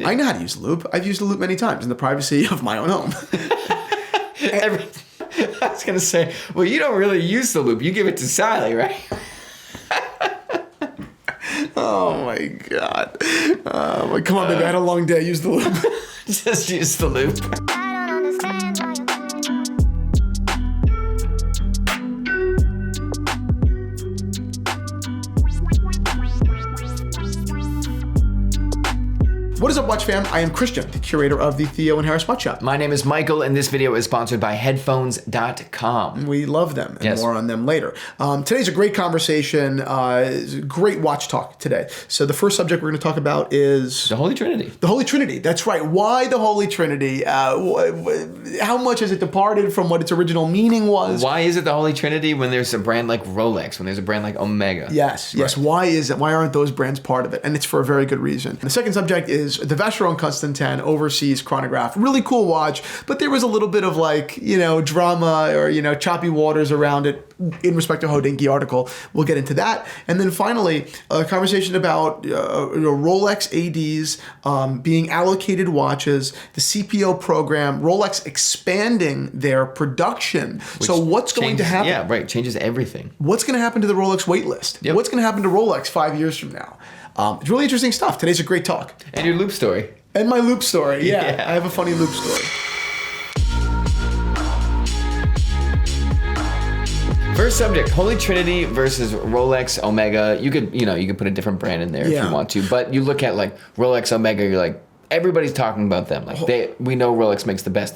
I know how to use a loop. I've used a loop many times in the privacy of my own home. I was going to say, well, you don't really use the loop. You give it to Sally, right? Oh, my God. Come on, baby. I had a long day. Use the loop. Just use the loop. I don't understand why What is up, Watch fam? I am Christian, the curator of the Theo and Harris Watch Shop. My name is Michael, and this video is sponsored by headphones.com. We love them, and Yes. more on them later. Today's a great conversation, great watch talk today. So the first subject we're going to talk about is... The Holy Trinity. The Holy Trinity, that's right. Why the Holy Trinity? How much has it departed from what its original meaning was? Why is it the Holy Trinity when there's a brand like Rolex, when there's a brand like Omega? Yes. Why is it? Why aren't those brands part of it? And it's for a very good reason. The second subject is the Vacheron Constantine overseas chronograph. Really cool watch, but there was a little bit of drama or, choppy waters around it in respect to Hodinkee article. We'll get into that. And then finally, a conversation about Rolex ADs being allocated watches, the CPO program, Rolex expanding their production. So what's going to happen? Yeah, right. Changes everything. What's going to happen to the Rolex waitlist? Yep. What's going to happen to Rolex 5 years from now? It's really interesting stuff. Today's a great talk. And your loop story. And my loop story. Yeah. Yeah. I have a funny loop story. First subject, Holy Trinity versus Rolex Omega. You could put a different brand in there if you want to, but you look at like Rolex Omega, you're like, everybody's talking about them. Like we know Rolex makes the best.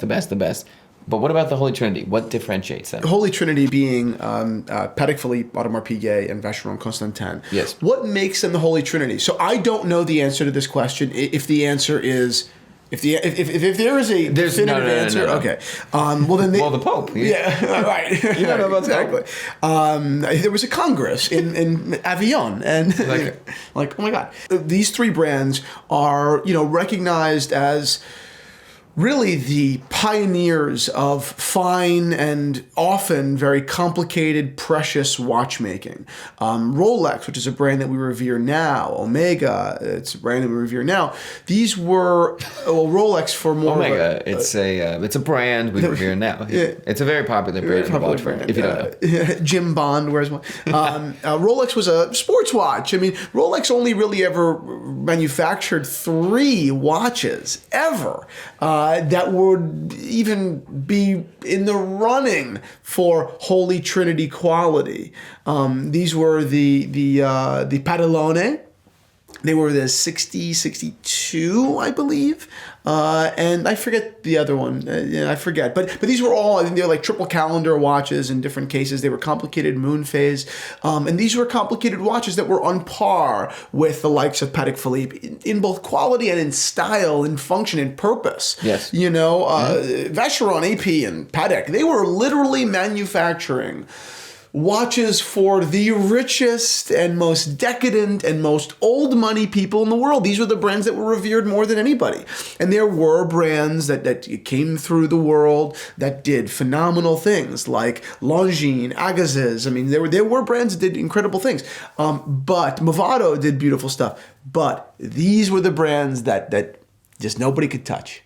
But what about the Holy Trinity? What differentiates them? Holy Trinity being Patek Philippe, Audemars Piguet, and Vacheron Constantine. Yes. What makes them the Holy Trinity? So I don't know the answer to this question. If the answer is... If there is a definitive answer, no. okay. Well, then the Pope. Yeah, right. You don't know about exactly. There was a Congress in Avignon, and like, oh my God, these three brands are recognized as really the pioneers of fine and often very complicated, precious watchmaking. Rolex, which is a brand that we revere now, Omega, it's a brand that we revere now. These were Rolex for more. Omega, it's a brand we revere now. Yeah. It's a very popular brand in the watch world, if you don't know. Jim Bond wears one. Rolex was a sports watch. I mean, Rolex only really ever manufactured 3 watches ever. That would even be in the running for Holy Trinity quality. These were the Padellone. They were the 62, I believe. And I forget the other one. I forget. But these were all, I think they were like triple calendar watches in different cases. They were complicated moon phase. And these were complicated watches that were on par with the likes of Patek Philippe in both quality and in style, in function, in purpose. Yes. Vacheron, AP, and Patek, they were literally manufacturing watches for the richest and most decadent and most old money people in the world. These were the brands that were revered more than anybody. And there were brands that came through the world that did phenomenal things like Longines, Agassiz. I mean, there were brands that did incredible things. But Movado did beautiful stuff. But these were the brands that just nobody could touch.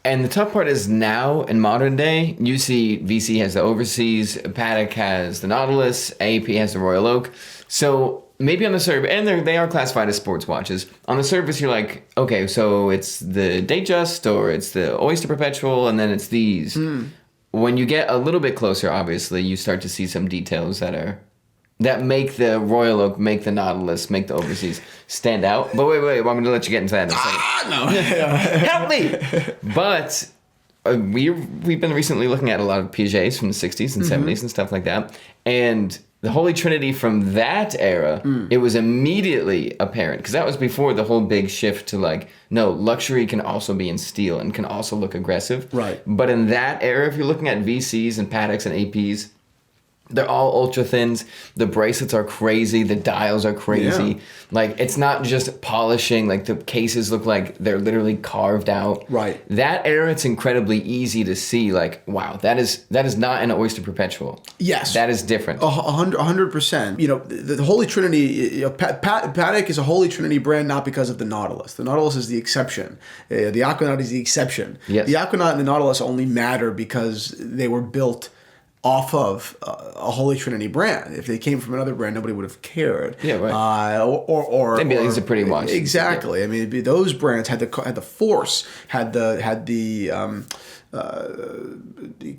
And the tough part is now, in modern day, you see VC has the Overseas, Patek has the Nautilus, AP has the Royal Oak. So maybe on the surface, and they are classified as sports watches. On the surface, you're like, okay, so it's the Datejust or it's the Oyster Perpetual, and then it's these. When you get a little bit closer, obviously, you start to see some details that make the Royal Oak, make the Nautilus, make the Overseas stand out. But wait, I'm going to let you get into that in a second. No. Help me! But we've been recently looking at a lot of Piagets from the 60s and 70s and stuff like that. And the Holy Trinity from that era, it was immediately apparent. Because that was before the whole big shift to no, luxury can also be in steel and can also look aggressive. Right. But in that era, if you're looking at VCs and Pateks and APs, They're all ultra thins. The bracelets are crazy. The dials are crazy. Yeah. Like, it's not just polishing. Like, the cases look like they're literally carved out. Right. That era, it's incredibly easy to see. Like, wow, that is not an Oyster Perpetual. Yes. That is different. 100%. You know, the Holy Trinity, you know, Patek is a Holy Trinity brand not because of the Nautilus. The Nautilus is the exception. The Aquanaut is the exception. Yes. The Aquanaut and the Nautilus only matter because they were built off of a Holy Trinity brand. If they came from another brand, nobody would have cared. Yeah, right. Or They'd be like, it's a pretty watch. Exactly. Yeah. I mean, those brands had the force, had the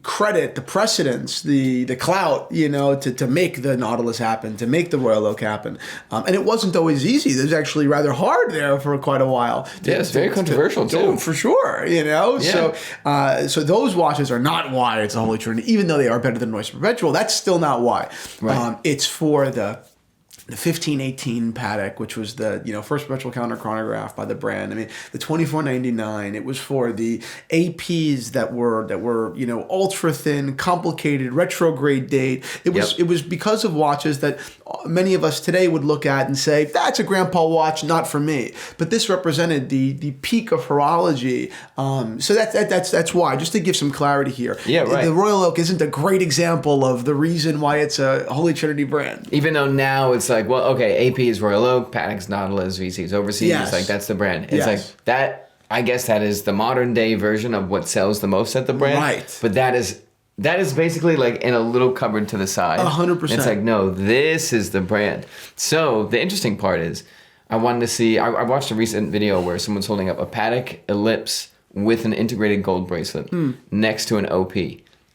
credit, the precedence, the clout, you know, to make the Nautilus happen, to make the Royal Oak happen. And it wasn't always easy. It was actually rather hard there for quite a while. Yeah, it's very controversial too. For sure, you know. Yeah. So those watches are not why it's a Holy Trinity, even though they are better than an Oyster Perpetual. That's still not why. Right. It's for the 1518 Patek, which was the first perpetual counter chronograph by the brand. I mean, the 2499. It was for the APs that were ultra thin, complicated, retrograde date. It was because of watches that many of us today would look at and say, that's a grandpa watch, not for me. But this represented the peak of horology. So that's why. Just to give some clarity here. Yeah, right. The Royal Oak isn't a great example of the reason why it's a Holy Trinity brand. Even though now it's like, well, okay, AP is Royal Oak, Patek's Nautilus, VC's Overseas. Yes. Like, that's the brand. It's Yes. like that. I guess that is the modern day version of what sells the most at the brand. Right. But that is basically like in a little cupboard to the side. 100%. It's like, no, this is the brand. So the interesting part is, I wanted to see. I watched a recent video where someone's holding up a Patek Ellipse with an integrated gold bracelet next to an OP,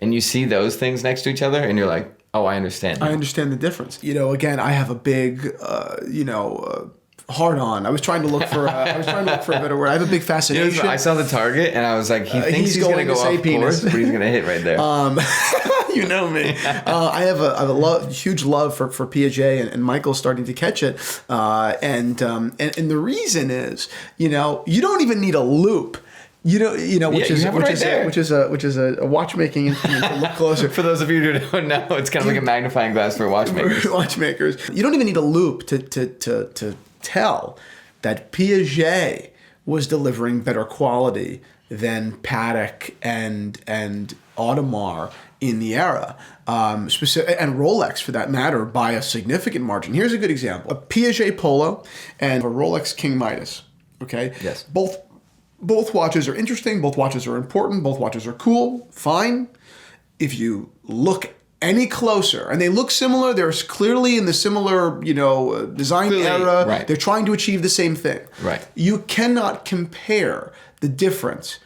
and you see those things next to each other, and you're like, oh, I understand. I understand the difference. You know, again, I have a big, hard on. I was trying to look for a better word. I have a big fascination. I saw the target, and I was like, he thinks he's going to go off course, but he's going to hit right there. You know me. I have a huge love for Piaget, and Michael's starting to catch it. And the reason is, you don't even need a loop. Which is a watchmaking instrument to look closer. For those of you who don't know, it's kind of like a magnifying glass for watchmakers. You don't even need a loop to tell that Piaget was delivering better quality than Patek and Audemars in the era, and Rolex for that matter, by a significant margin. Here's a good example: a Piaget Polo and a Rolex King Midas. Okay. Yes. Both watches are interesting. Both watches are important. Both watches are cool. Fine. If you look any closer, and they look similar, they're clearly in the similar, design era. Right. They're trying to achieve the same thing. Right. You cannot compare the differences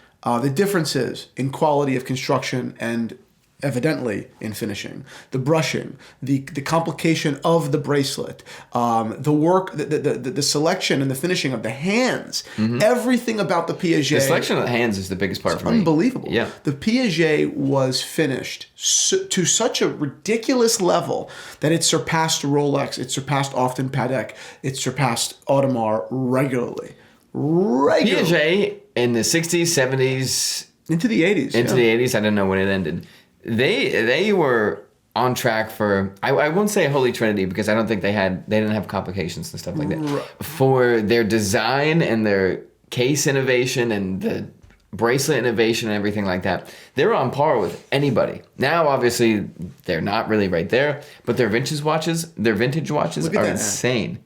in quality of construction and evidently in finishing, the brushing, the complication of the bracelet, the work, the selection and the finishing of the hands, everything about the Piaget. The selection of the hands is the biggest part for me. Unbelievable. Yeah. The Piaget was finished to such a ridiculous level that it surpassed Rolex, it surpassed often Patek, it surpassed Audemars regularly. Piaget in the 60s, 70s, into the 80s. the 80s, I don't know when it ended. They were on track for, I won't say Holy Trinity because I don't think they didn't have complications and stuff like that. Right. For their design and their case innovation and the bracelet innovation and everything like that, they were on par with anybody. Now, obviously, they're not really right there, but their vintage watches are insane.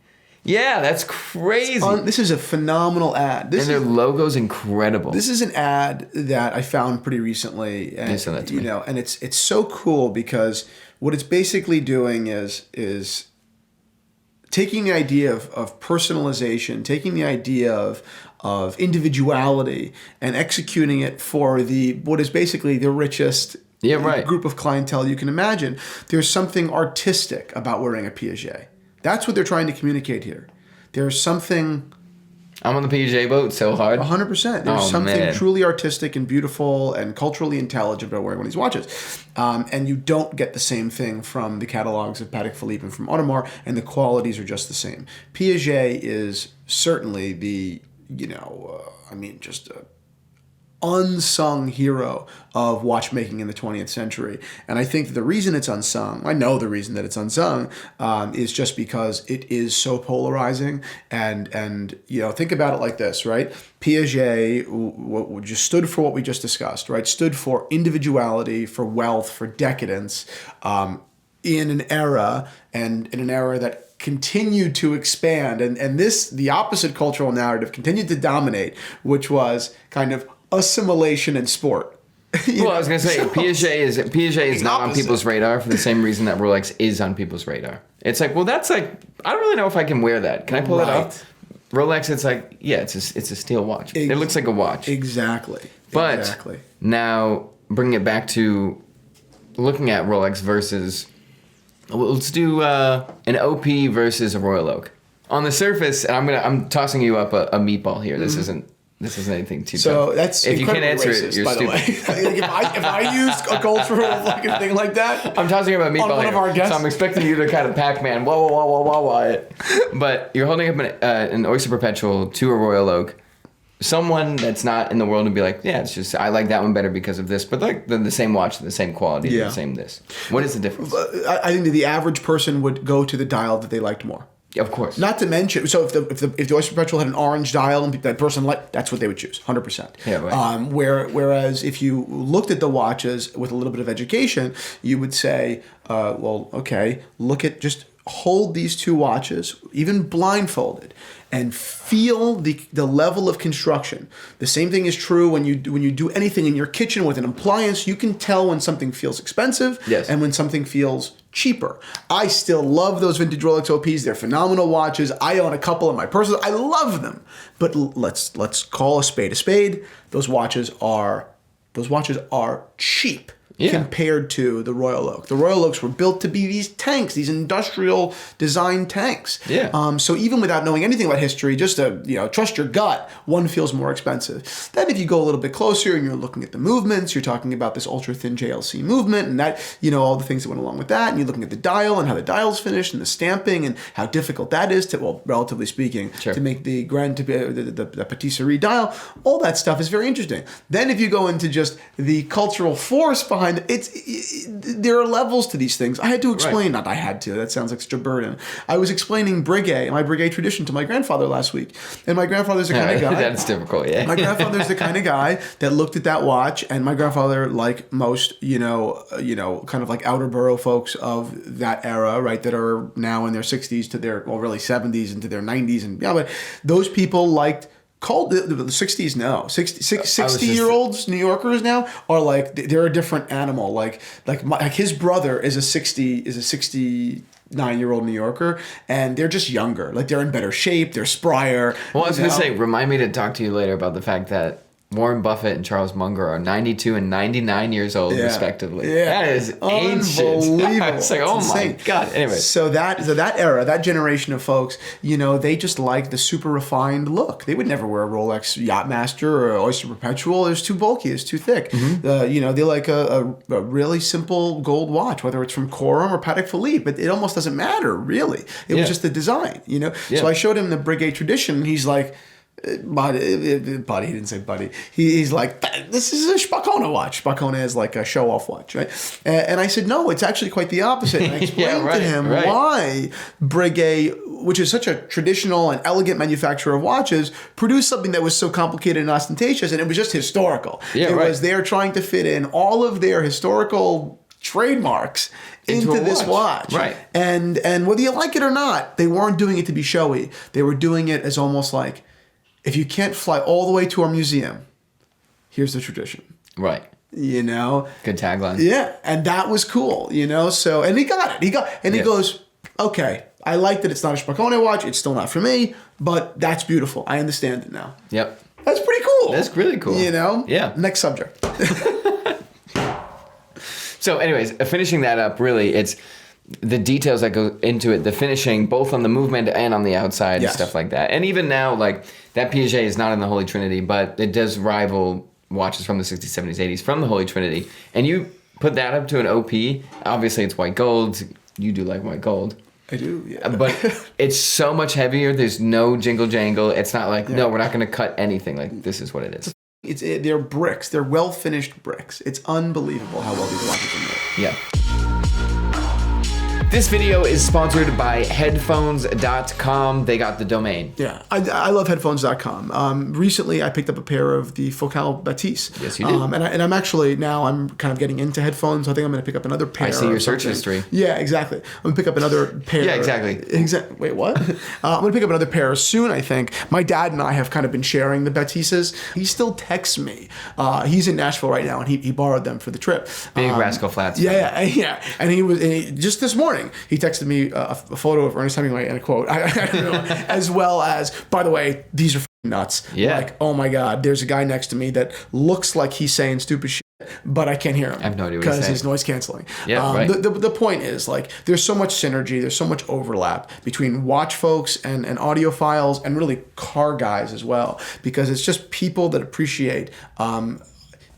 Yeah, that's crazy. This is a phenomenal ad. Their logo's incredible. This is an ad that I found pretty recently, and sent that to me. and it's so cool because what it's basically doing is taking the idea of personalization, taking the idea of individuality, and executing it for what is basically the richest group of clientele you can imagine. There's something artistic about wearing a Piaget. That's what they're trying to communicate here. There's something... I'm on the Piaget boat so hard. 100%. There's something truly artistic and beautiful and culturally intelligent about wearing one of these watches. And you don't get the same thing from the catalogs of Patek Philippe and from Audemars, and the qualities are just the same. Piaget is certainly the, just unsung hero of watchmaking in the 20th century. And I think the reason it's unsung, I know the reason that it's unsung, is just because it is so polarizing. And think about it like this, right? Piaget just stood for what we just discussed, right? Stood for individuality, for wealth, for decadence, in an era, and in an era that continued to expand, and the opposite cultural narrative continued to dominate, which was kind of assimilation in sport. I was going to say, Piaget is not on people's radar for the same reason that Rolex is on people's radar. It's like, well, that's like, I don't really know if I can wear that. Can I pull it off? Rolex, it's like, yeah, it's a steel watch. It looks like a watch. Exactly. But now, bringing it back to looking at Rolex versus... Let's do an OP versus a Royal Oak. On the surface, and I'm tossing you up a meatball here. This isn't anything too tough. That's if you can't answer racist, it, you're by stupid. The way. if I use a cultural fucking thing like that, I'm tossing you up a meatball on one here. of our guests. So I'm expecting you to kind of Pac-Man, whoa, it. But you're holding up an Oyster Perpetual to a Royal Oak. Someone that's not in the world would be like, yeah, it's just, I like that one better because of this, but like the same watch, the same quality, the same this. What is the difference? I think that the average person would go to the dial that they liked more. Of course. Not to mention, so if the Oyster Perpetual had an orange dial and that person liked, that's what they would choose, 100%. Yeah, right. Whereas if you looked at the watches with a little bit of education, you would say, just hold these two watches, even blindfolded, and feel the level of construction. The same thing is true when you do anything in your kitchen with an appliance. You can tell when something feels expensive and when something feels cheaper. I still love those vintage Rolex OPs. They're phenomenal watches. I own a couple in my purse. I love them. But let's call a spade a spade. Those watches are cheap. Compared to the Royal Oak. The Royal Oaks were built to be these tanks, these industrial design tanks. So even without knowing anything about history, just to trust your gut, one feels more expensive. Then if you go a little bit closer and you're looking at the movements, you're talking about this ultra thin JLC movement and that, all the things that went along with that, and you're looking at the dial and how the dial's finished and the stamping and how difficult that is to, well, relatively speaking, to make the the patisserie dial. All that stuff is very interesting. Then if you go into just the cultural force behind there are levels to these things. I had to explain, not I had to, that sounds like such a burden. I was explaining my Breguet tradition to my grandfather last week. And my grandfather's the kind of guy. That's difficult, yeah. My grandfather's the kind of guy that looked at that watch, and my grandfather, like most, kind of like outer borough folks of that era, right, that are now in their 60s to their, well, really 70s into their 90s. And but those people liked called the 60s now 60-year-olds New Yorkers now are like they're a different animal like his brother is a 69-year-old New Yorker, and they're just younger, like they're in better shape, they're sprier. Well, I was gonna say, remind me to talk to you later about the fact that Warren Buffett and Charles Munger are 92 and 99 years old, respectively. Yeah. That is ancient. It's like, oh my God. Anyway. So that era, that generation of folks, they just like the super refined look. They would never wear a Rolex Yachtmaster or Oyster Perpetual. It's too bulky. It's too thick. Mm-hmm. They like a really simple gold watch, whether it's from Corum or Patek Philippe. But it almost doesn't matter, really. It was just the design, So I showed him the Breguet tradition, and he's like, buddy, he didn't say buddy. He's like, this is a Spacona watch. Spacona is like a show-off watch, right? And I said, no, it's actually quite the opposite. And I explained to him why Breguet, which is such a traditional and elegant manufacturer of watches, produced something that was so complicated and ostentatious, and it was just historical. It was they're trying to fit in all of their historical trademarks into this watch. Right. And whether you like it or not, they weren't doing it to be showy. They were doing it as almost like, if you can't fly all the way to our museum, here's the tradition. Right. Good tagline. Yeah. And that was cool, So, and he got it. He goes, okay, I like that it's not a Spacone watch. It's still not for me, but that's beautiful. I understand it now. Yep. That's pretty cool. That's really cool. Yeah. Next subject. So anyways, finishing that up, really, it's the details that go into it, the finishing, both on the movement and on the outside and stuff like that. And even now, like, that Piaget is not in the Holy Trinity, but it does rival watches from the 60s, 70s, 80s from the Holy Trinity. And you put that up to an OP, obviously it's white gold. You do like white gold. I do, yeah. But it's so much heavier. There's no jingle jangle. It's not like, no, we're not going to cut anything. Like, this is what it is. They're bricks. They're well-finished bricks. It's unbelievable how well these watches are made. Yeah. This video is sponsored by headphones.com. They got the domain. Yeah, I love headphones.com. Recently, I picked up a pair of the Focal Batiste. Yes, you did. And I'm actually, now I'm kind of getting into headphones. I think I'm going to pick up another pair. I see your or search something. history. Yeah, exactly. I'm going to pick up another pair. Yeah, exactly. Wait, what? I'm going to pick up another pair soon, I think. My dad and I have kind of been sharing the Batistes. He still texts me. He's in Nashville right now, and he borrowed them for the trip. Big Rascal Flats. Yeah. And just this morning, he texted me a photo of Ernest Hemingway and a quote, I don't know, as well as, by the way, these are nuts. Yeah. Like, oh my God, there's a guy next to me that looks like he's saying stupid shit, but I can't hear him. I have no idea what he's because saying. he's noise canceling. Yeah, right. The point is, like, there's so much synergy, there's so much overlap between watch folks and audiophiles and really car guys as well, because it's just people that appreciate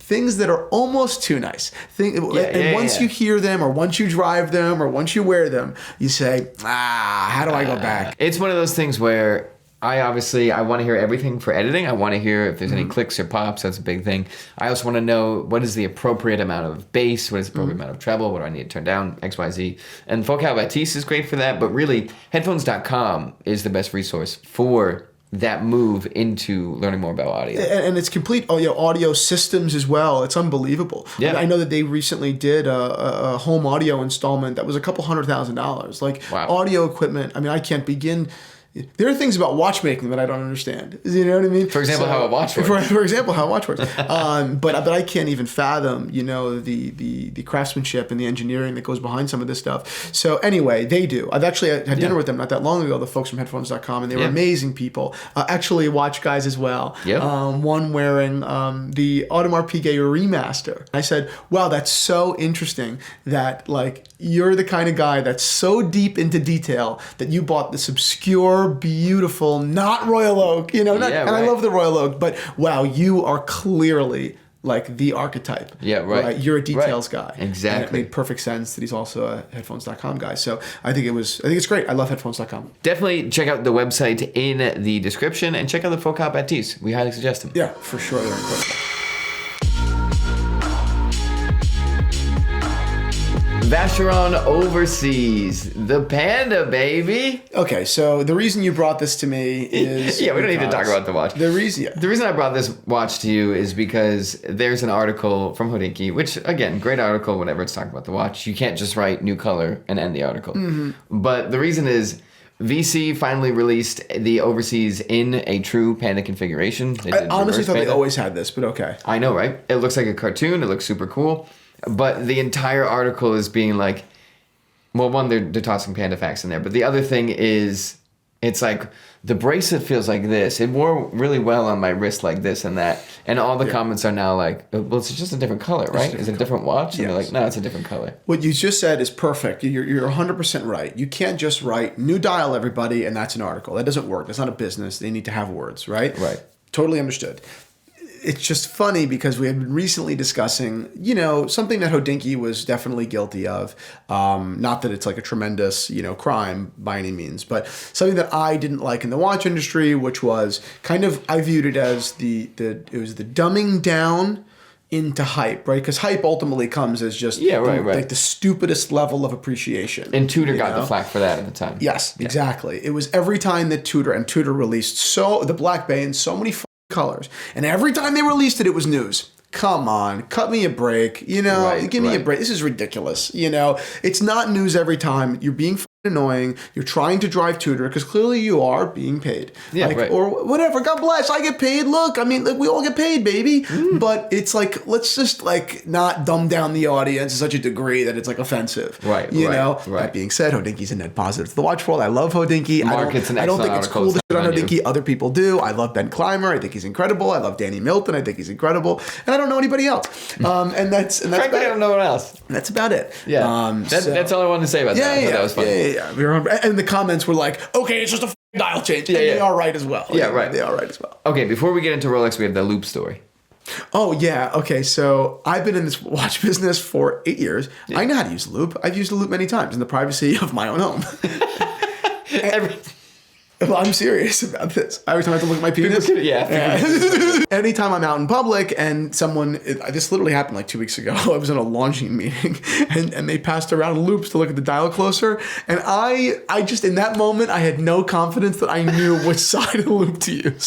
things that are almost too nice. Once you hear them, or once you drive them, or once you wear them, you say, how do I go back? It's one of those things where I want to hear everything for editing. I want to hear if there's any clicks or pops. That's a big thing. I also want to know what is the appropriate amount of bass, what is the appropriate amount of treble, what do I need to turn down, X, Y, Z. And Focal Batiste is great for that, but really, headphones.com is the best resource for that move into learning more about audio. And it's complete audio systems as well. It's unbelievable. Yeah. I know that they recently did a home audio installment that was a couple $100,000. Like, wow. Audio equipment, I mean, I can't begin. There are things about watchmaking that I don't understand. You know what I mean? For example, how a watch works. For example, how a watch works. But I can't even fathom, the craftsmanship and the engineering that goes behind some of this stuff. So anyway, they do. I've actually had dinner with them not that long ago, the folks from headphones.com, and they were amazing people. Actually, watch guys as well. Yep. One wearing the Audemars Piguet remaster. I said, wow, that's so interesting that, like, you're the kind of guy that's so deep into detail that you bought this obscure, beautiful, not Royal Oak, and I love the Royal Oak, but wow, you are clearly like the archetype. Yeah, right. You're a details guy. Exactly. And it made perfect sense that he's also a headphones.com guy. So I think it's great. I love headphones.com. Definitely check out the website in the description and check out the Focal Batiste. We highly suggest them. Yeah, for sure. They're incredible. Vacheron Overseas, the Panda, baby. Okay, so the reason you brought this to me is yeah, we don't need to talk about the watch. The reason I brought this watch to you is because there's an article from Hodinkee, which, again, great article whenever it's talking about the watch. You can't just write new color and end the article. Mm-hmm. But the reason is VC finally released the Overseas in a true Panda configuration. I honestly thought they always had this, but okay. I know, right? It looks like a cartoon. It looks super cool. But the entire article is being like, well, one, they're tossing Panda facts in there. But the other thing is, it's like, the bracelet feels like this. It wore really well on my wrist like this and that. And all the comments are now like, well, it's just a different color, right? It's a different watch? And they're like, no, it's a different color. What you just said is perfect. You're 100% right. You can't just write new dial, everybody, and that's an article. That doesn't work. That's not a business. They need to have words, right? Right. Totally understood. It's just funny because we had been recently discussing, something that Hodinkee was definitely guilty of. Not that it's like a tremendous, crime by any means, but something that I didn't like in the watch industry, which was kind of, I viewed it as it was the dumbing down into hype, right? Because hype ultimately comes as just like the stupidest level of appreciation. And Tudor got the flack for that at the time. Yes, exactly. It was every time that Tudor released the Black Bay in so many colors, and every time they released it, it was news. Come on, cut me a break. Give me a break. This is ridiculous. It's not news every time. You're being annoying. You're trying to drive Tudor because clearly you are being paid. Or whatever. God bless. I get paid. Look, I mean, we all get paid, baby. But it's like, let's just not dumb down the audience to such a degree that it's like offensive. Right. That being said, Hodinkee's a net positive to the watch world. I love Hodinkee. I don't think it's cool to shit on Hodinkee. Other people do. I love Ben Clymer. I think he's incredible. I love Danny Milton. I think he's incredible. And I don't know anybody else. And that's frankly, I don't know what else. That's about it. Yeah. That's all I wanted to say about that. That was funny. Yeah. And the comments were like, okay, it's just a dial change. And they are right as well. Yeah, right. They are right as well. Okay, before we get into Rolex, we have the loop story. Oh, yeah. Okay, so I've been in this watch business for 8 years. Yeah. I know how to use a loop. I've used a loop many times in the privacy of my own home. Well, I'm serious about this. Every time I have to look at my penis. Yeah. Anytime I'm out in public and this literally happened like 2 weeks ago. I was in a launching meeting and they passed around loops to look at the dial closer. And I just, in that moment, I had no confidence that I knew which side of the loop to use.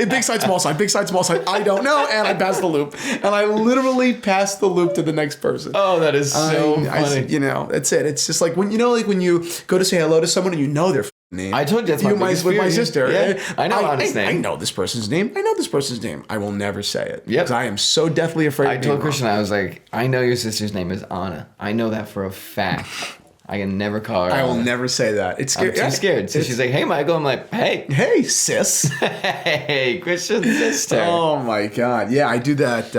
Big side, small side, big side, small side. I don't know. And I passed the loop. And I literally passed the loop to the next person. Oh, that is so funny. That's it. It's just like when you go to say hello to someone and you know their name. I told you that's my biggest with fear. my sister. Yeah, I know Anna's name. I know this person's name. I know this person's name. I will never say it. Yep. Because I am so deathly afraid I of being told Christian, wrong. I was like, I know your sister's name is Anna. I know that for a fact. I can never call her I will Anna. never say that. It's scary. I'm too scared. So she's like, hey, Michael. I'm like, hey. Hey, sis. Hey, Christian's sister. Oh my God. Yeah, I do that.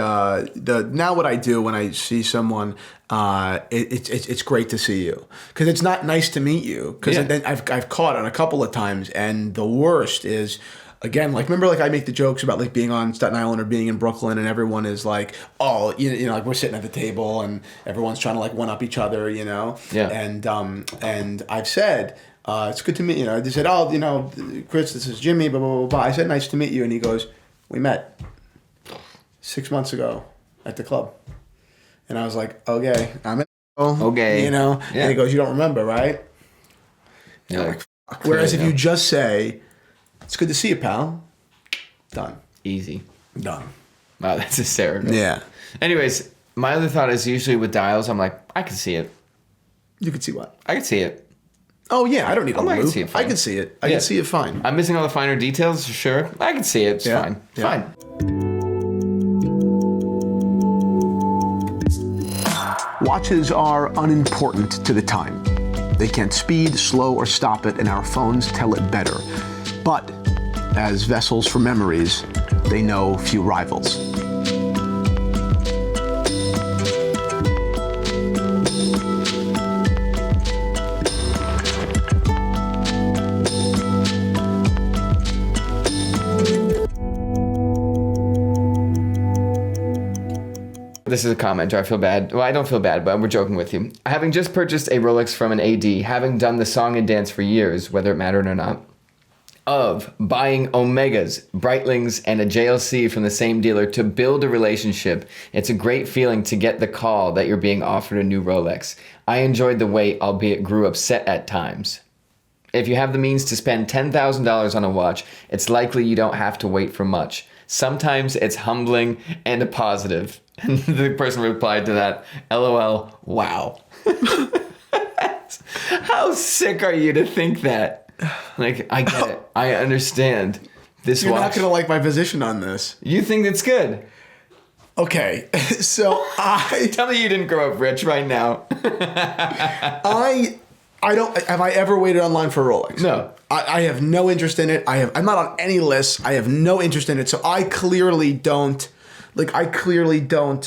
Now what I do when I see someone, it's great to see you. Because it's not nice to meet you. Because then I've caught it a couple of times. And the worst is, again, like, remember, like, I make the jokes about, like, being on Staten Island or being in Brooklyn, and everyone is like, oh, you know, like, we're sitting at the table, and everyone's trying to, like, one-up each other, you know? Yeah. And I've said, it's good to meet you. They said, oh, you know, Chris, this is Jimmy, blah, blah, blah, blah. I said, nice to meet you. And he goes, we met 6 months ago at the club. And I was like, okay, I'm in. Okay. You know? Yeah. And he goes, you don't remember, right? You're like, Fuck. Whereas if you just say, it's good to see you, pal. Done. easy. Done. Wow, that's hysterical. Yeah. Anyways, my other thought is usually with dials, I'm like, I can see it. You can see what? I can see it. Oh, yeah. I don't need a I can loop. see it fine. I can see it. I Yeah. can see it fine. I'm missing all the finer details, sure. I can see it. It's Yeah. fine. Yeah. Fine. Watches are unimportant to the time. They can't speed, slow, or stop it, and our phones tell it better. But as vessels for memories, they know few rivals. This is a comment, I feel bad. Well, I don't feel bad, but we're joking with you. Having just purchased a Rolex from an AD, having done the song and dance for years, whether it mattered or not, of buying Omegas, Breitlings, and a JLC from the same dealer to build a relationship, it's a great feeling to get the call that you're being offered a new Rolex. I enjoyed the wait, albeit grew upset at times. If you have the means to spend $10,000 on a watch, it's likely you don't have to wait for much. Sometimes it's humbling and a positive. And the person replied to that, LOL, wow. How sick are you to think that? Like, I get it. I understand. This You're watch. not going to like my position on this. You think it's good. Okay, so Tell me you didn't grow up rich right now. I don't. Have I ever waited online for a Rolex? No. I have no interest in it. I'm not on any list. I have no interest in it. So I clearly don't. Like, I clearly don't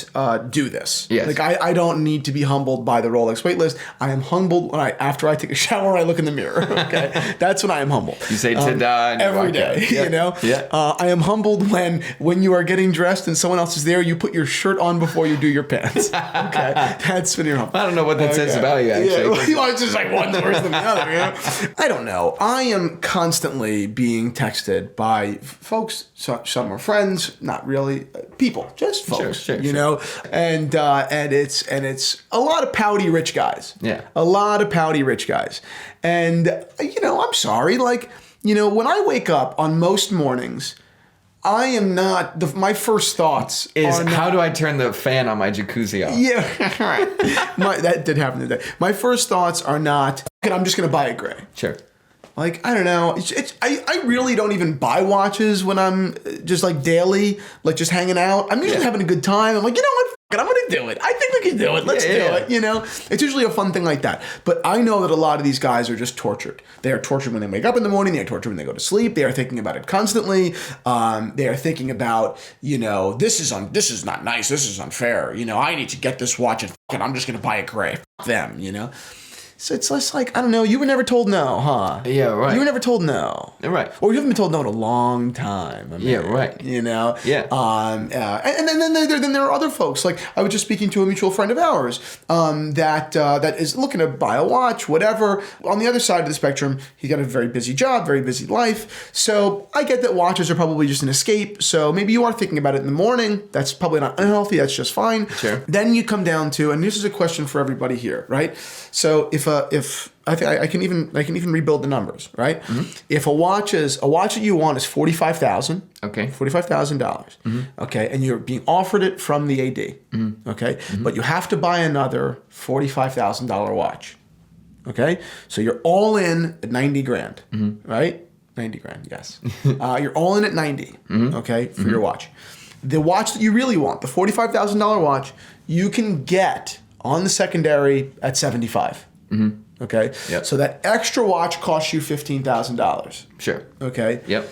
do this. Yes. Like, I don't need to be humbled by the Rolex waitlist. I am humbled when after I take a shower, I look in the mirror. Okay, that's when I am humbled. You say ta-da and you every walk day. out. Yeah. You know. Yeah. I am humbled when you are getting dressed and someone else is there. You put your shirt on before you do your pants. Okay, that's when you're humbled. I don't know what that says about you, actually. Yeah, well, it's just like one's worse than the other. You know? I don't know. I am constantly being texted by folks. Some are friends, not really people, just folks. Sure, you know, and it's a lot of pouty rich guys. Yeah. A lot of pouty rich guys, and you know, I'm sorry, like, you know, when I wake up on most mornings, I am not. My first thoughts Is are not, how do I turn the fan on my jacuzzi off? Yeah, right. That did happen today. My first thoughts are not, okay, I'm just going to buy a gray. Sure. Like, I don't know. I really don't even buy watches when I'm just like daily, like just hanging out. I'm usually having a good time. I'm like, you know what? F- it, I'm going to do it. I think we can do it. Let's do it. You know, it's usually a fun thing like that. But I know that a lot of these guys are just tortured. They are tortured when they wake up in the morning. They are tortured when they go to sleep. They are thinking about it constantly. They are thinking about, you know, this is not nice. This is unfair. You know, I need to get this watch and I'm just going to buy a gray. F- them, you know. So it's less like, I don't know, you were never told no, huh? Yeah, right. You were never told no. Right. Or you haven't been told no in a long time. I mean, Yeah, right. You know? Yeah. And then there are other folks. Like, I was just speaking to a mutual friend of ours that is looking to buy a watch, whatever. On the other side of the spectrum, he's got a very busy job, very busy life. So I get that watches are probably just an escape. So maybe you are thinking about it in the morning. That's probably not unhealthy. That's just fine. Sure. Then you come down to, and this is a question for everybody here, right? So if I think I can even rebuild the numbers, right? Mm-hmm. If a watch that you want is $45,000, okay, $45,000, okay, and you're being offered it from the AD, okay, but you have to buy another $45,000 watch, okay, so you're all in at 90 grand, right? 90 grand, yes. You're all in at 90, okay, for your watch. The watch that you really want, the $45,000 watch, you can get on the secondary at 75. Okay. Yep. So that extra watch costs you $15,000. Sure. Okay. Yep.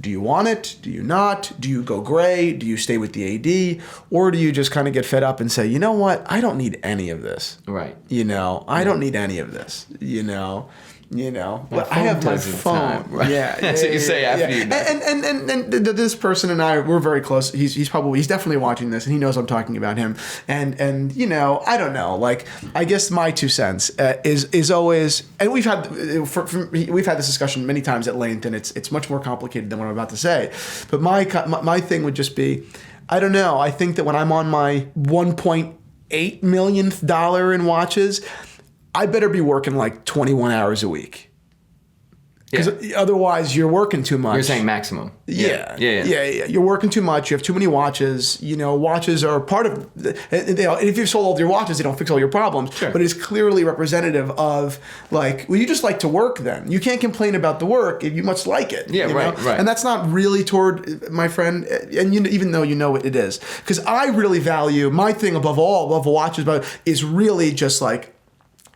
Do you want it? Do you not? Do you go gray? Do you stay with the AD? Or do you just kind of get fed up and say, you know what? I don't need any of this. Right. You know, I don't need any of this. You know. But I have my phone. Right. Yeah, That's what you say after you. And this person and I, we're very close. He's definitely watching this, and he knows I'm talking about him. And you know, I don't know. Like, I guess my 2 cents is always, and we've had this discussion many times at length, and it's much more complicated than what I'm about to say. But my thing would just be, I don't know. I think that when I'm on my $1.8 millionth dollar in watches, I better be working like 21 hours a week. Because otherwise you're working too much. You're saying maximum. Yeah. You're working too much. You have too many watches. You know, watches are part of, if you've sold all your watches, they don't fix all your problems. Sure. But it's clearly representative of, like, well, you just like to work then. You can't complain about the work if you must like it. Yeah, right. And that's not really toward my friend, and even though you know what it is. Because I really value, my thing above watches, is really just like,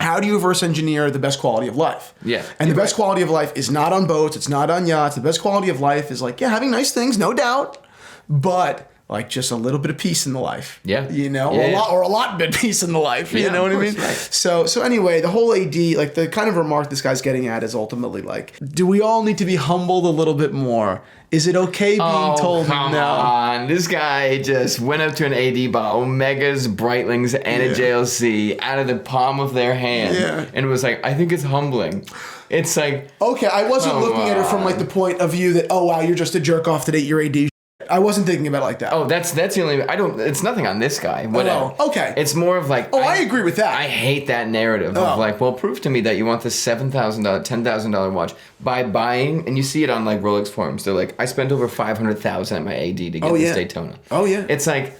how do you reverse engineer the best quality of life? Yeah. And the best quality of life is not on boats, it's not on yachts. The best quality of life is like, having nice things, no doubt, but like just a little bit of peace in the life. Yeah. You know, or a lot bit of peace in the life. You know what I mean? Right. So anyway, the whole AD, like the kind of remark this guy's getting at is ultimately like, do we all need to be humbled a little bit more? Is it okay being told no? Come on. This guy just went up to an AD, bought Omegas, Breitlings, and a JLC out of the palm of their hand, and was like, I think it's humbling. It's like, okay, I wasn't looking at it from like the point of view that, oh wow, you're just a jerk off that ate your AD. I wasn't thinking about it like that. Oh, that's the only. It's nothing on this guy. Whatever. Oh, okay. It's more of like. Oh, I agree with that. I hate that narrative of like, well, prove to me that you want this $7,000, $10,000 watch by buying, and you see it on like Rolex forums. They're like, I spent over $500,000 at my AD to get this Daytona. Oh yeah. It's like,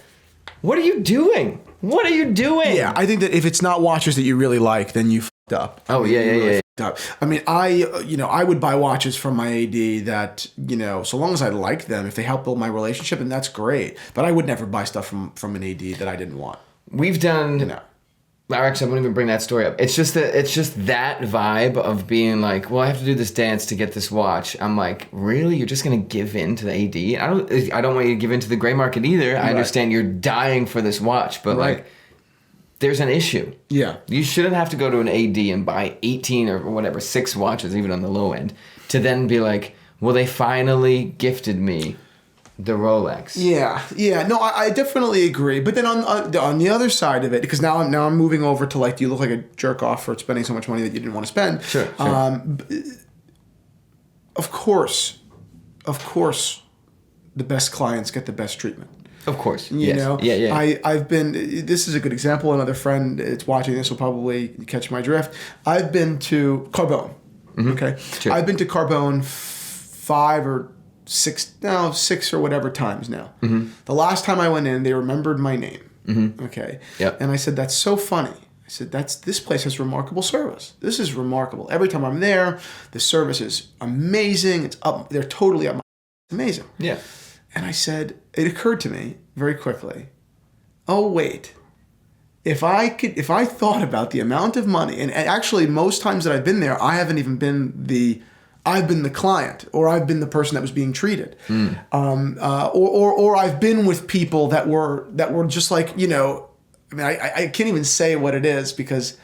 what are you doing? What are you doing? Yeah, I think that if it's not watches that you really like, then you f***ed up. Oh yeah. Up. I mean, I would buy watches from my AD that, so long as I like them, if they help build my relationship, then that's great. But I would never buy stuff from an AD that I didn't want. We've done. Actually, I won't even bring that story up. It's just that vibe of being like, well, I have to do this dance to get this watch. I'm like, really? You're just gonna give in to the AD? I don't want you to give in to the gray market either. I understand you're dying for this watch, but like, there's an issue. Yeah. You shouldn't have to go to an AD and buy 18 or whatever, 6 watches, even on the low end, to then be like, well, they finally gifted me the Rolex. Yeah. No, I definitely agree. But then on the other side of it, because now I'm moving over to like, do you look like a jerk off for spending so much money that you didn't want to spend? Sure. Of course, the best clients get the best treatment. Of course. You know? Yeah. I've been, this is a good example. Another friend that's watching this will probably catch my drift. I've been to Carbone. Mm-hmm. Okay. Sure. I've been to Carbone 6 or whatever times now. Mm-hmm. The last time I went in, they remembered my name. Mm-hmm. Okay. Yep. And I said, that's so funny. I said, this place has remarkable service. This is remarkable. Every time I'm there, the service is amazing. It's up. They're totally up. Amazing. Yeah. And I said, it occurred to me very quickly, oh, wait, if I thought about the amount of money, and actually most times that I've been there, I haven't even been I've been the client, or I've been the person that was being treated. Or I've been with people that were just like, I mean, I can't even say what it is because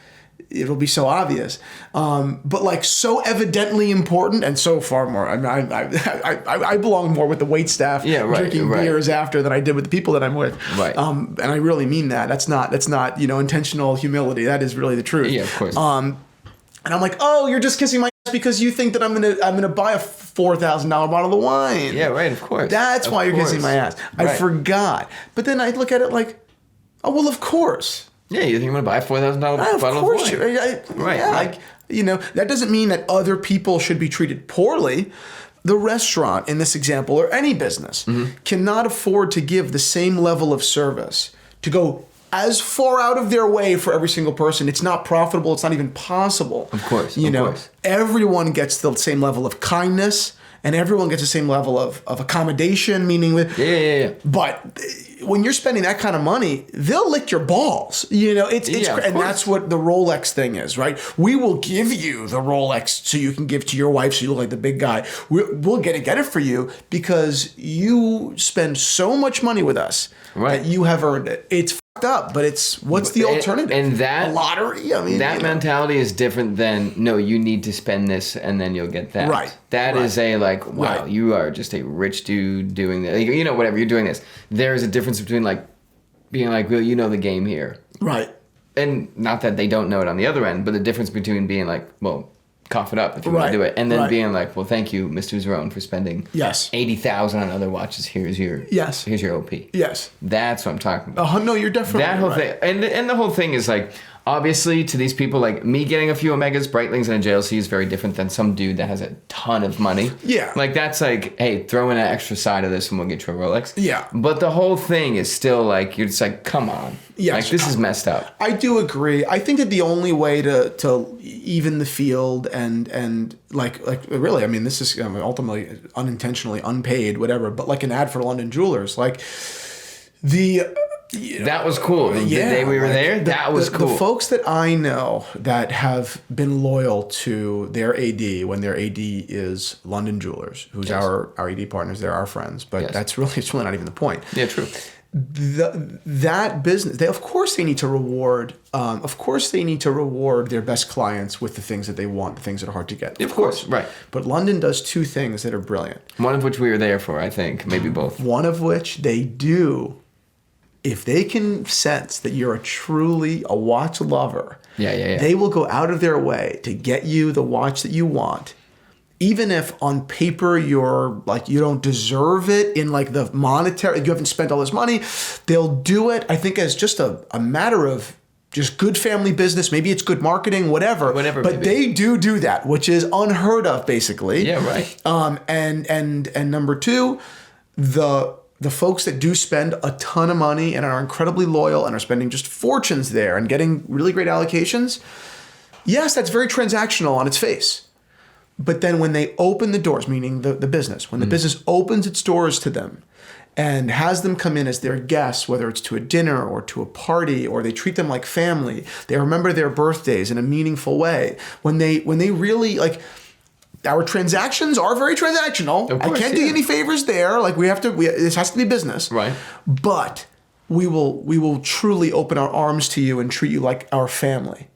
it'll be so obvious. But like so evidently important and so far more. I mean, I belong more with the wait staff drinking beers after than I did with the people that I'm with. Right. And I really mean that. That's not intentional humility. That is really the truth. Yeah, of course. And I'm like, oh, you're just kissing my ass because you think that I'm gonna buy a $4,000 bottle of wine. Yeah, right. Of course. That's why you're kissing my ass. Right. I forgot. But then I look at it like, oh well, of course. Yeah, you think I'm gonna buy a $4,000 bottle of wine? Right. Yeah, like, that doesn't mean that other people should be treated poorly. The restaurant, in this example, or any business, cannot afford to give the same level of service, to go as far out of their way for every single person. It's not profitable. It's not even possible. Of course. Everyone gets the same level of kindness, and everyone gets the same level of accommodation, meaning with. Yeah. But when you're spending that kind of money, they'll lick your balls. And that's what the Rolex thing is, right? We will give you the Rolex so you can give to your wife so you look like the big guy. We'll get it for you because you spend so much money with us that you have earned it. It's fucked up, but what's the alternative? And that a lottery? I mean, that mentality is different than no, you need to spend this and then you'll get that. Right. That is a like, wow, you are just a rich dude doing that. Whatever, you're doing this. There's a difference between like being like, well, the game here. Right. And not that they don't know it on the other end, but the difference between being like, well, cough it up if you want to do it, and then being like, well, thank you, Mr. Zerone, for spending $80,000 on other watches. Here's your OP. Yes. That's what I'm talking about. No, you're definitely that whole right. thing, and the whole thing is like, obviously, to these people, like me getting a few Omegas, Breitlings, and a JLC is very different than some dude that has a ton of money. Yeah. Like, that's like, hey, throw in an extra side of this and we'll get you a Rolex. Yeah. But the whole thing is still like, you're just like, come on. Yes. Like, this is messed up. I do agree. I think that the only way to even the field and like really, I mean, this is ultimately unintentionally unpaid, whatever, but like an ad for London Jewelers, like that was cool. The day we were there, that was cool. The folks that I know that have been loyal to their AD when their AD is London Jewelers, who's our AD partners, they're our friends, but it's really not even the point. Yeah, true. That business, they need to reward. Of course, they need to reward their best clients with the things that they want, the things that are hard to get. Of course, right. But London does two things that are brilliant. One of which we were there for, I think, maybe both. One of which they do. If they can sense that you're truly a watch lover, they will go out of their way to get you the watch that you want. Even if on paper you're like, you don't deserve it in like the monetary, you haven't spent all this money, they'll do it, I think, as just a matter of just good family business. Maybe it's good marketing, whatever. But they do that, which is unheard of, basically. Yeah, right. And number two, the folks that do spend a ton of money and are incredibly loyal and are spending just fortunes there and getting really great allocations, yes, that's very transactional on its face. But then when they open the doors, meaning the business, when the business opens its doors to them and has them come in as their guests, whether it's to a dinner or to a party, or they treat them like family, they remember their birthdays in a meaningful way. When they really like, our transactions are very transactional. Of course, I can't do you any favors there. Like this has to be business. Right. But we will truly open our arms to you and treat you like our family.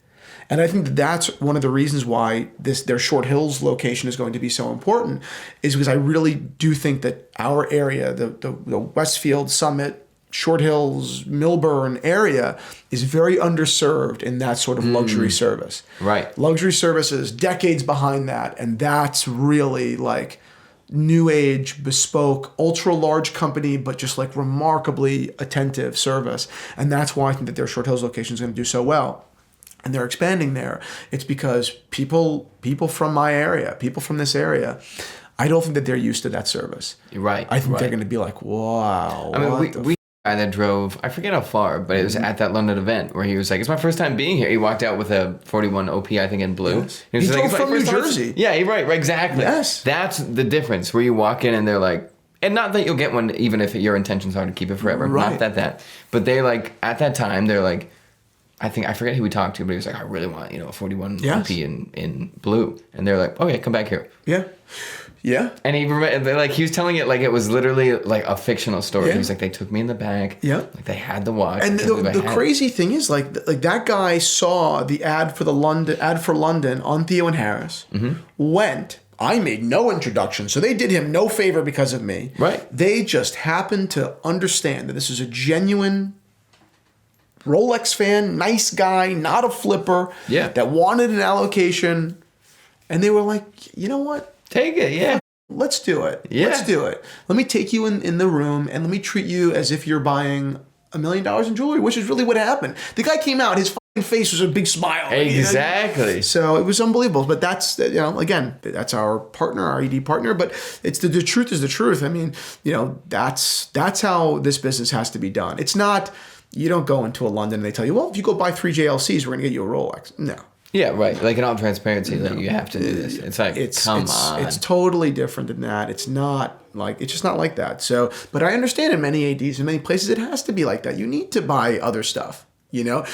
And I think that's one of the reasons why their Short Hills location is going to be so important, is because I really do think that our area, the Westfield, Summit, Short Hills, Millburn area is very underserved in that sort of luxury service. Right. Luxury services, decades behind that. And that's really like new age, bespoke, ultra large company, but just like remarkably attentive service. And that's why I think that their Short Hills location is going to do so well. And they're expanding there. It's because people from my area, people from this area, I don't think that they're used to that service. Right. I think they're going to be like, wow. I mean, we guy that drove, I forget how far, but it was at that London event where he was like, it's my first time being here. He walked out with a 41 OP, I think, in blue. Yes. He drove from New Jersey. Yeah, right, exactly. Yes. That's the difference, where you walk in and they're like, and not that you'll get one even if your intentions are to keep it forever. Right. Not that. But they like, at that time, they're like, I forget who we talked to, but he was like, I really want, a 41 OP in blue. And they're like, okay, come back here. Yeah. Yeah. And he was telling it like it was literally like a fictional story. Yeah. He was like, they took me in the back. Yeah. Like they had the watch. And the crazy thing is, like that guy saw the ad for London on Theo and Harris. Went. I made no introduction, so they did him no favor because of me. Right. They just happened to understand that this is a genuine Rolex fan, nice guy, not a flipper. Yeah. That wanted an allocation, and they were like, you know what? Take it, yeah. Let's do it. Yeah. Let's do it. Let me take you in the room and let me treat you as if you're buying $1 million in jewelry, which is really what happened. The guy came out, his fucking face was a big smile. Exactly. So it was unbelievable. But that's, again, that's our partner, our ED partner. But it's the truth is the truth. I mean, that's how this business has to be done. It's not, you don't go into a London and they tell you, well, if you go buy 3 JLCs, we're going to get you a Rolex. No. Yeah, right. Like in all transparency, like you have to do this. It's like, come on. It's totally different than that. It's not like, it's just not like that. So, but I understand in many ADs, in many places, it has to be like that. You need to buy other stuff. I can't.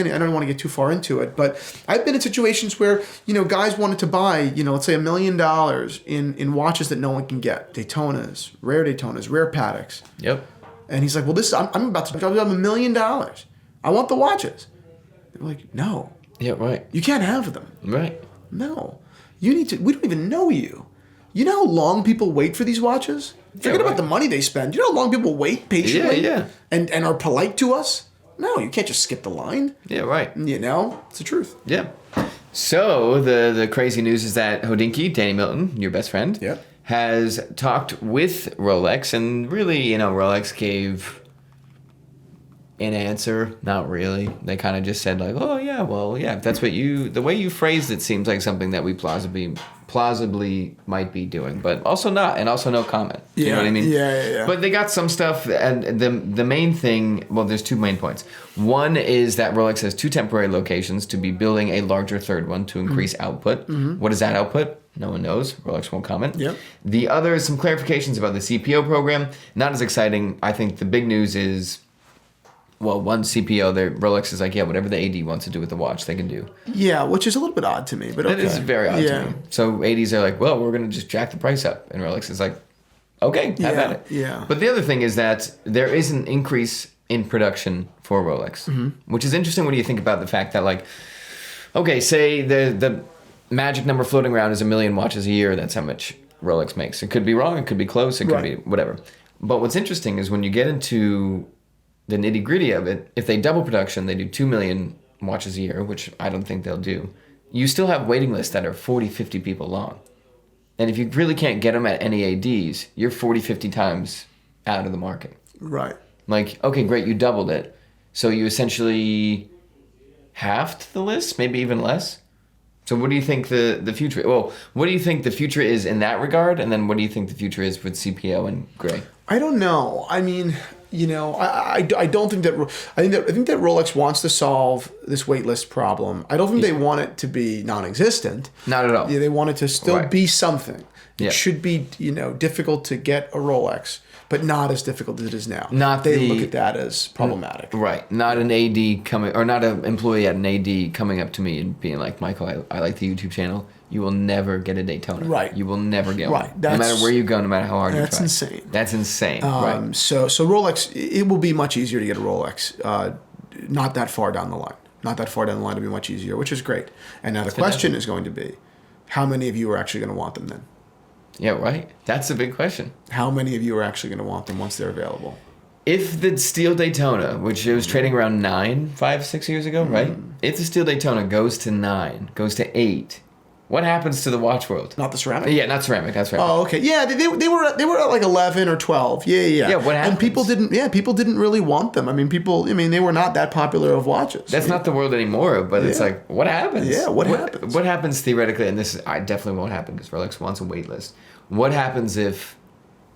I don't want to get too far into it, but I've been in situations where guys wanted to buy, let's say $1 million in watches that no one can get, Daytonas, rare Pateks. Yep. And he's like, well, I'm about to drop $1 million. I want the watches. They're like, no. Yeah, right. You can't have them. Right. No. You need to. We don't even know you. You know how long people wait for these watches? Forget about the money they spend. You know how long people wait patiently? Yeah. And are polite to us? No, you can't just skip the line. Yeah, right. It's the truth. Yeah. So the crazy news is that Hodinkee, Danny Milton, your best friend, has talked with Rolex, and really, Rolex gave an answer. Not really. They kind of just said like, oh yeah, well yeah, if that's what the way you phrased it seems like something that we plausibly might be doing, but also not, and also no comment. You know what I mean? Yeah. But they got some stuff, and the main thing, well, there's 2 main points. One is that Rolex has 2 temporary locations to be building a larger third one to increase output. What is that output? No one knows. Rolex won't comment. Yep. The other is some clarifications about the CPO program. Not as exciting. I think the big news is, well, one CPO, Rolex is like, yeah, whatever the AD wants to do with the watch, they can do. Yeah, which is a little bit odd to me, but okay. It is very odd to me. So ADs are like, well, we're going to just jack the price up. And Rolex is like, okay, have at it. Yeah. But the other thing is that there is an increase in production for Rolex, which is interesting when you think about the fact that, like, okay, say the magic number floating around is 1 million watches a year. That's how much Rolex makes. It could be wrong. It could be close. It could be whatever. But what's interesting is when you get into the nitty gritty of it, if they double production, they do 2 million watches a year, which I don't think they'll do. You still have waiting lists that are 40, 50 people long. And if you really can't get them at any ADs, you're 40, 50 times out of the market. Right. Like, okay, great, you doubled it. So you essentially halved the list, maybe even less. So what do you think the future? Well, what do you think the future is in that regard? And then what do you think the future is with CPO and Gray? I don't know. I mean, I don't think that I think that Rolex wants to solve this waitlist problem. I don't think they want it to be non-existent. Not at all. Yeah, they want it to still be something. Yeah. It should be difficult to get a Rolex, but not as difficult as it is now. They look at that as problematic. Right. Not an AD coming, or not an employee at an AD coming up to me and being like, Michael, I like the YouTube channel. You will never get a Daytona. Right. You will never get right. one. No matter where you go, no matter how hard you try. That's insane. That's insane. Right. So Rolex, it will be much easier to get a Rolex. Not that far down the line. Not that far down the line to be much easier, which is great. And now the question is going to be, how many of you are actually going to want them then? Yeah, right. That's a big question. How many of you are actually going to want them once they're available? If the Steel Daytona, which it was trading around 5-6 years ago, right? If the Steel Daytona goes to 9, goes to 8, what happens to the watch world? Not the ceramic? Yeah, not ceramic. That's right. Oh, okay. Yeah, they were at like 11 or 12. Yeah. Yeah, what happens? And people didn't really want them. I mean, they were not that popular of watches. That's not the world anymore, but it's like, what happens? Yeah, what happens? What happens theoretically, and I definitely won't happen because Rolex wants a wait list. What happens if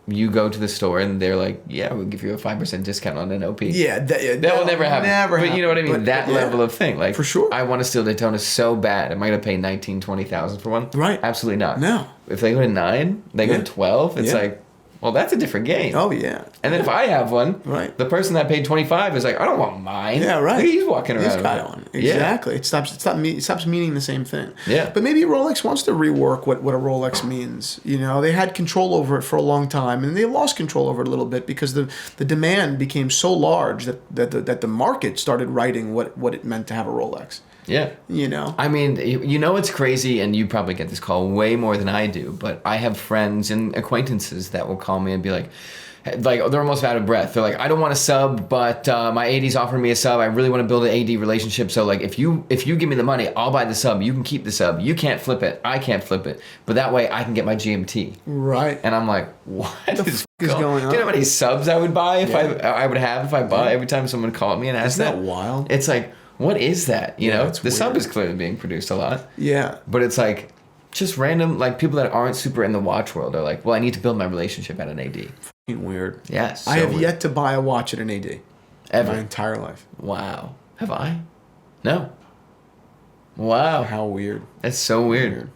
you go to the store and they're like, yeah, we'll give you a 5% discount on an OP? Yeah, that will never happen. But you know what I mean? That level of thing. Like, for sure. I want a Steel Daytona so bad. Am I going to pay $19,000-$20,000 for one? Right. Absolutely not. No. If they go to 9, they go to 12, it's like, Well, that's a different game. Oh yeah. And then if I have one, Right. the person that paid 25 is like, I don't want mine. Yeah, right. He's walking around. He's with got it. one. Exactly. It stops meaning the same thing. Yeah. But maybe Rolex wants to rework what a Rolex means. You know, they had control over it for a long time, and they lost control over it a little bit because the demand became so large that the market started writing what it meant to have a Rolex. Yeah. You know. I mean, you know it's crazy, and you probably get this call way more than I do, but I have friends and acquaintances that will call me and be like they're almost out of breath. They're like, I don't want to sub, but my AD's offering me a sub. I really want to build an AD relationship. So like, if you give me the money, I'll buy the sub. You can keep the sub. You can't flip it. I can't flip it. But that way I can get my GMT. Right. And I'm like, what is going on? Do you know how many subs I would buy if I would have if I bought every time someone called me and asked Isn't that wild? It's like, what is that? You know, it's the sub weird. is clearly being produced a lot. Yeah. But it's like just random, like people that aren't super in the watch world are like, well, I need to build my relationship at an AD. Weird. Yes. I have yet to buy a watch at an AD. Ever. My entire life. Wow. Have I? No. Wow. How weird. That's so weird.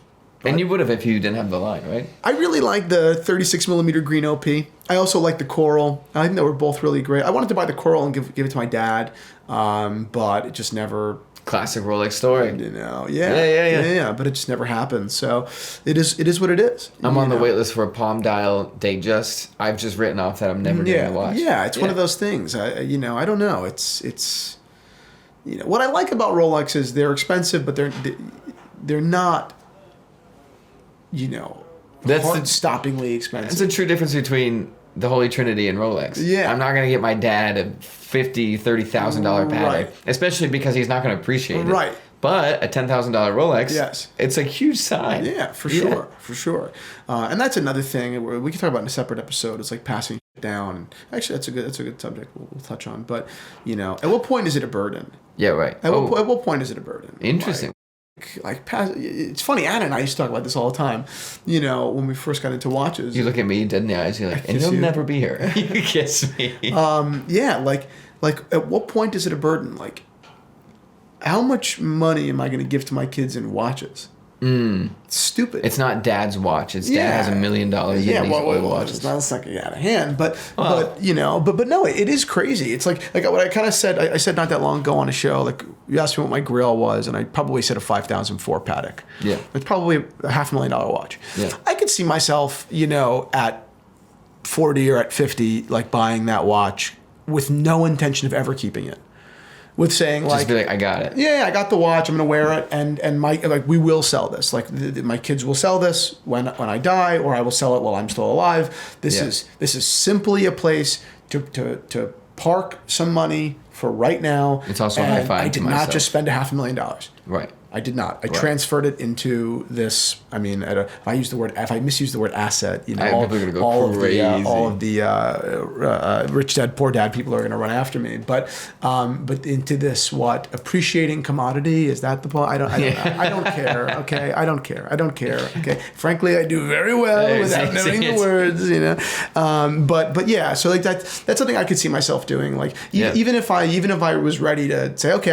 And you would have if you didn't have the line, right? I really like the 36 millimeter green OP. I also like the coral. I think they were both really great. I wanted to buy the coral and give it to my dad, but it just never. Classic Rolex story. You know, Yeah. but it just never happened. So it is what it is. I'm on the know? wait list for a Palm Dial Datejust. I've just written off that I'm never getting a watch. Yeah, it's one of those things. I don't know. It's what I like about Rolex is they're expensive, but they're not. That's heart-stoppingly expensive. It's a true difference between the Holy Trinity and Rolex. Yeah. I'm not going to get my dad a $50,000-$30,000 Patek, Right. especially because he's not going to appreciate it. Right. But a $10,000 Rolex, Yes. it's a huge sign. Yeah, for sure. And that's another thing we can talk about in a separate episode. It's like passing down. And actually, that's a good subject we'll touch on. But at what point is it a burden? Yeah, right. At what point is it a burden? Interesting. It's funny. Anna and I used to talk about this all the time. When we first got into watches. You look at me dead in the eyes. You're like, and you'll never be here. You kiss me. Like at what point is it a burden? Like, how much money am I going to give to my kids in watches? It's stupid. It's not dad's watch. It's dad has $1 million. Yeah, in these oil watches. It's not a second out of hand, but no, it is crazy. It's like what I kind of said. I said not that long ago on a show. Like you asked me what my grill was, and I probably said a 5004 Patek. Yeah, it's probably a $500,000 watch. Yeah, I could see myself, at 40 or at 50, like buying that watch with no intention of ever keeping it. With saying just be like, I got it. Yeah, I got the watch. I'm gonna wear it, and we will sell this. Like my kids will sell this when I die, or I will sell it while I'm still alive. This is simply a place to park some money for right now. It's also a high five. I did not just spend $500,000. Right. I did not. I transferred it into this. I mean, if I misuse the word asset, people are gonna go crazy. All of the rich dad, poor dad people are going to run after me. But into this appreciating commodity, is that the point? I don't care. Okay, I don't care. Okay, frankly, I do very well without knowing the words. But yeah, so like that's something I could see myself doing. Like even if I was ready to say, okay,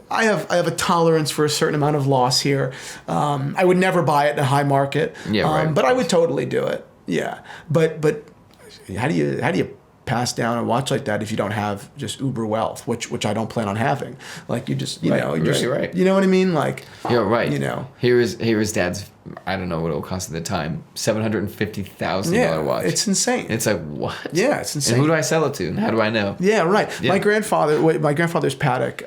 I have a tolerance for a certain amount of loss here. I would never buy it in a high market. But I would totally do it. Yeah. But how do you pass down a watch like that if you don't have just uber wealth, which I don't plan on having? Like you just right. You know what I mean? Like right. Here is dad's, I don't know what it will cost at the time, $750,000 watch. It's insane. It's like, what? Yeah, it's insane. And who do I sell it to? And how do I know? Yeah, right. Yeah. My grandfather's Patek, my grandfather's Patek,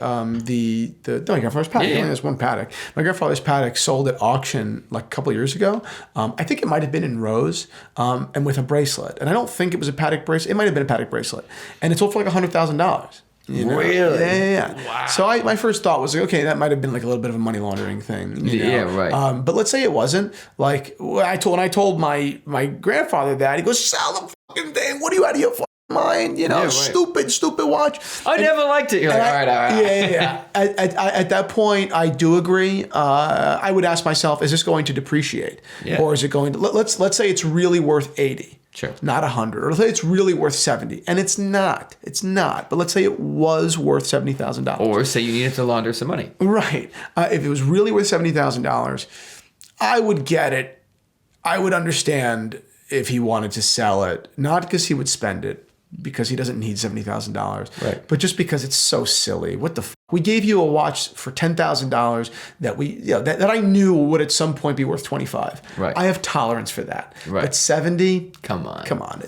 he only has one Patek. My grandfather's Patek sold at auction like a couple of years ago. I think it might have been in rose, and with a bracelet. And I don't think it was a Patek bracelet. It might have been a Patek bracelet. And it sold for like $100,000. Really? Yeah. Wow. So my first thought was like, okay, that might have been like a little bit of a money laundering thing. Yeah, right. But let's say it wasn't. Like when I told my grandfather that, he goes, "Sell the fucking thing. What are you out of your fucking mind? Right. Stupid watch." I never liked it. You're like, all right. Yeah. At that point, I do agree. I would ask myself, is this going to depreciate, or is it going to? Let's say it's really worth 80. Sure. Not 100. Or let's say it's really worth 70. And it's not. But let's say it was worth $70,000. Or say you needed to launder some money. Right. If it was really worth $70,000, I would get it. I would understand, if he wanted to sell it, not because he would spend it, because he doesn't need $70,000, Right. but just because it's so silly. What the We gave you a watch for $10,000 that I knew would at some point be worth 25. Right. I have tolerance for that. Right. But 70, Come on.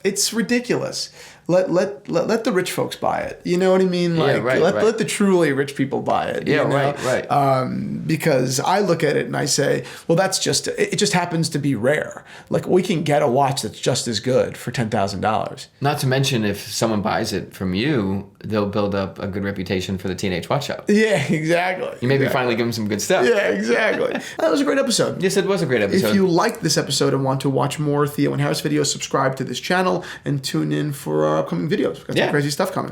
It's ridiculous. Let the rich folks buy it. You know what I mean? Like let the truly rich people buy it. Yeah, you know? right. Because I look at it and I say, well, it just happens to be rare. Like we can get a watch that's just as good for $10,000. Not to mention, if someone buys it from you, they'll build up a good reputation for the Teenage Watch Shop. Yeah, exactly. You maybe finally give them some good stuff. Yeah, exactly. That was a great episode. Yes, it was a great episode. If you liked this episode and want to watch more Theo and Harris videos, subscribe to this channel and tune in for our upcoming videos. We've got some crazy stuff coming.